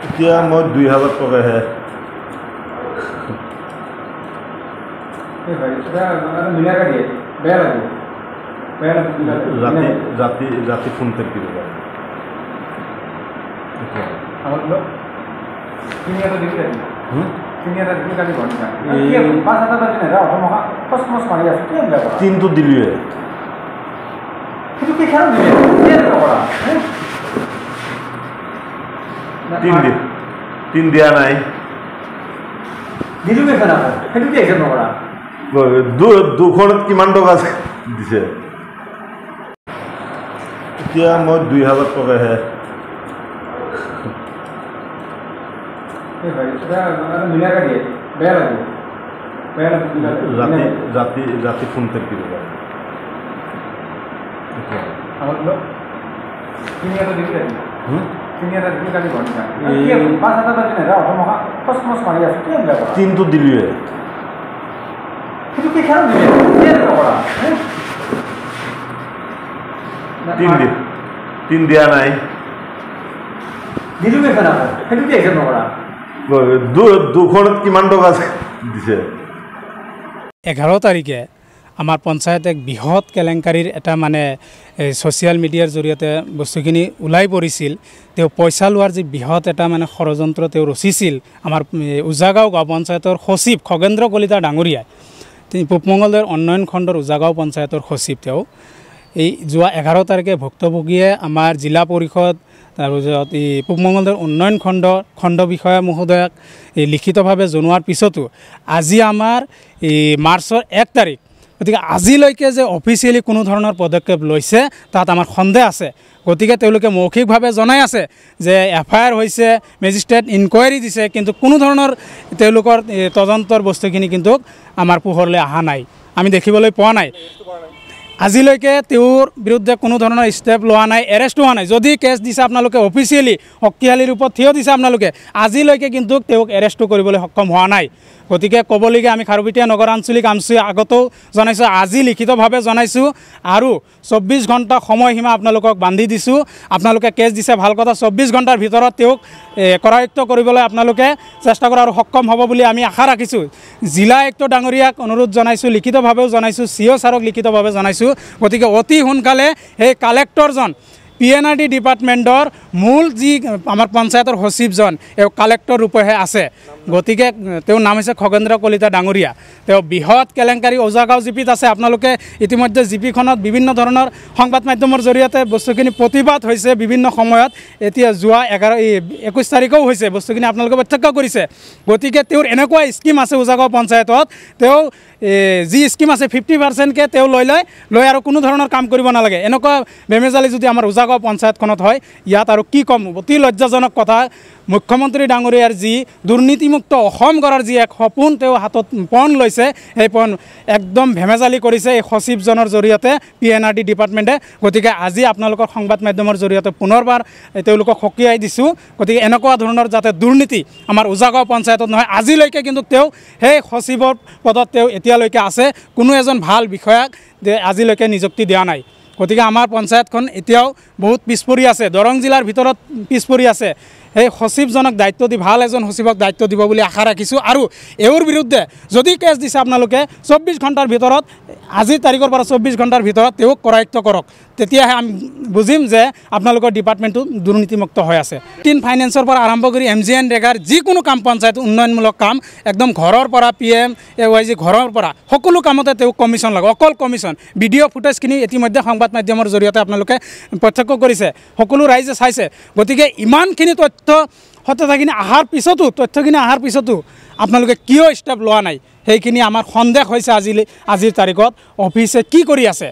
এতিয়া মই 2000 টকাহে রাতি ফোন থেকে কিন্তু দিলিয়ে তিন দিয়া নাই দুখনত কিমান টকা দিছে এতিয়া মই 2000 টকাহে রাতি ফোন থেকে কিন্তু দিলিয়ে তিন দিয়া নাই দুখনত কিমান টকা দিছে 11 তাৰিখে আমাৰ পঞ্চায়ত এক বৃহৎ কেলেংকাৰীৰ এটা মানে ছ'চিয়েল মিডিয়াৰ জৰিয়তে বস্তুখিনি ওলাই পৰিছিল তেওঁ পইচা লোৱাৰ যি বৃহৎ এটা মানে ষড়যন্ত্ৰ তেওঁ ৰচিছিল আমাৰ উজাগাঁও গাঁও পঞ্চায়তৰ সচিব খগেন্দ্ৰ কলিতা ডাঙৰীয়াই পূব মঙ্গলদৈৰ উন্নয়ন খণ্ডৰ উজাগাঁও পঞ্চায়তৰ সচিব তেওঁ এই যোৱা 11 তাৰিখে ভুক্তভোগীয়ে আমাৰ জিলা পৰিষদ তাৰপিছত এই পূব মঙ্গলদৈৰ উন্নয়ন খণ্ড বিষয়া মহোদয়ক লিখিতভাৱে জনোৱাৰ পিছতো আজি আমাৰ এই মাৰ্চৰ 1 তাৰিখ গতিকে আজিলৈকে যে অফিচিয়েলি কোনো ধৰণৰ পদক্ষেপ লৈছে তাত আমাৰ সন্দেহ আছে গতিকে তেওঁলোকে মৌখিকভাৱে জনাই আছে যে এফআইআৰ হৈছে মেজিষ্ট্ৰেট ইনকোৱাৰী দিছে কিন্তু কোনো ধৰণৰ তেওঁলোকৰ তদন্তৰ বস্তুখিনি কিন্তু আমাৰ পোহৰলৈ অহা নাই আমি দেখিবলৈ পোৱা নাই আজিলৈকে তেওঁৰ বিৰুদ্ধে কোনো ধৰণৰ ষ্টেপ লোৱা নাই এৰেষ্ট হোৱা নাই যদি কেছ দিছে আপোনালোকে অফিচিয়েলি শক্তিশালী ৰূপত থিয় দিছে আপোনালোকে আজিলৈকে কিন্তু তেওঁক এৰেষ্ট কৰিবলৈ সক্ষম হোৱা নাই গতিকে ক'বলগীয়া আমি খাৰুপেটীয়া নগৰ আঞ্চলিক আগতেও জনাইছোঁ আজি লিখিতভাৱে জনাইছোঁ আৰু 24 ঘণ্টা সময়সীমা আপোনালোকক বান্ধি দিছোঁ আপোনালোকে কেছ দিছে ভাল কথা 24 ঘণ্টাৰ ভিতৰত তেওঁক কৰায়ত্ব কৰিবলৈ আপোনালোকে চেষ্টা কৰা আৰু সক্ষম হ'ব বুলি আমি আশা ৰাখিছোঁ জিলা আয়ুক্ত ডাঙৰীয়াক অনুৰোধ জনাইছোঁ লিখিতভাৱেও জনাইছোঁ চিঅ ছাৰক লিখিতভাৱে জনাইছোঁ গতিকে অতি সোনকালে সেই কালেক্টৰজন PNRD ডিপাৰ্টমেণ্টৰ মূল যি আমাৰ পঞ্চায়তৰ সচিবজন এই কালেক্টৰ ৰূপেহে আছে গতিকে তেওঁৰ নাম হৈছে খগেন্দ্ৰ কলিতা ডাঙৰীয়া তেওঁ বৃহৎ কেলেংকাৰী উজাগাঁও জিপিত আছে আপোনালোকে ইতিমধ্যে জিপিখনত বিভিন্ন ধৰণৰ সংবাদ মাধ্যমৰ জৰিয়তে বস্তুখিনি প্ৰতিবাদ হৈছে বিভিন্ন সময়ত এতিয়া যোৱা 21 তাৰিখেও হৈছে বস্তুখিনি আপোনালোকে প্ৰত্যক্ষ কৰিছে গতিকে তেওঁৰ এনেকুৱা স্কিম আছে উজাগাঁও পঞ্চায়তত তেওঁ যি স্কিম আছে 50%কে তেওঁ লৈ আৰু কোনো ধৰণৰ কাম কৰিব নালাগে এনেকুৱা বেমেজালি যদি আমাৰ উজাগাঁও পঞ্চায়তখনত হয় ইয়াত আৰু কি কম অতি লজ্জাজনক কথা মুখ্যমন্ত্ৰী ডাঙৰীয়াৰ যি দুৰ্নীতিমুক্ত অসম গঢ়াৰ যি এক সপোন তেওঁ হাতত পণ লৈছে সেই পণ একদম ভেমেজালি কৰিছে এই সচিবজনৰ জৰিয়তে PNRD ডিপাৰ্টমেণ্টে গতিকে আজি আপোনালোকৰ সংবাদ মাধ্যমৰ জৰিয়তে পুনৰবাৰ তেওঁলোকক সকীয়াই দিছোঁ গতিকে এনেকুৱা ধৰণৰ যাতে দুৰ্নীতি আমাৰ উজাগাঁও পঞ্চায়তত নহয় আজিলৈকে কিন্তু তেওঁ সেই সচিবৰ পদত তেওঁ এতিয়ালৈকে আছে কোনো এজন ভাল বিষয়াক আজিলৈকে নিযুক্তি দিয়া নাই গতিকে আমাৰ পঞ্চায়তখন এতিয়াও বহুত পিছপৰি আছে দৰং জিলাৰ ভিতৰত পিছপৰি আছে এই সচিবজনক দায়িত্ব দি ভাল এজন সচিবক দায়িত্ব দিব বুলি আশা ৰাখিছোঁ আৰু এওঁৰ বিৰুদ্ধে যদি কেছ দিছে আপোনালোকে 24 ঘণ্টাৰ ভিতৰত আজিৰ তাৰিখৰ পৰা 24 ঘণ্টাৰ ভিতৰত তেওঁক কৰায়ত্ব কৰক তেতিয়াহে আমি বুজিম যে আপোনালোকৰ ডিপাৰ্টমেণ্টটো দুৰ্নীতিমুক্ত হৈ আছে ফাইনেন্সৰ পৰা আৰম্ভ কৰি MGN ৰেগাৰ যিকোনো কাম পঞ্চায়ত উন্নয়নমূলক কাম একদম ঘৰৰ পৰা PMAY ঘৰৰ পৰা সকলো কামতে তেওঁ কমিশ্যন লাগে অকল কমিশ্যন ভিডিঅ' ফুটেজখিনি ইতিমধ্যে সংবাদ মাধ্যমৰ জৰিয়তে আপোনালোকে প্ৰত্যক্ষ কৰিছে সকলো ৰাইজে চাইছে গতিকে ইমানখিনি তথ্যখিনি অহাৰ পিছতো আপোনালোকে কিয় ষ্টেপ লোৱা নাই সেইখিনি আমাৰ সন্দেহ হৈছে আজিৰ তাৰিখত অফিচে কি কৰি আছে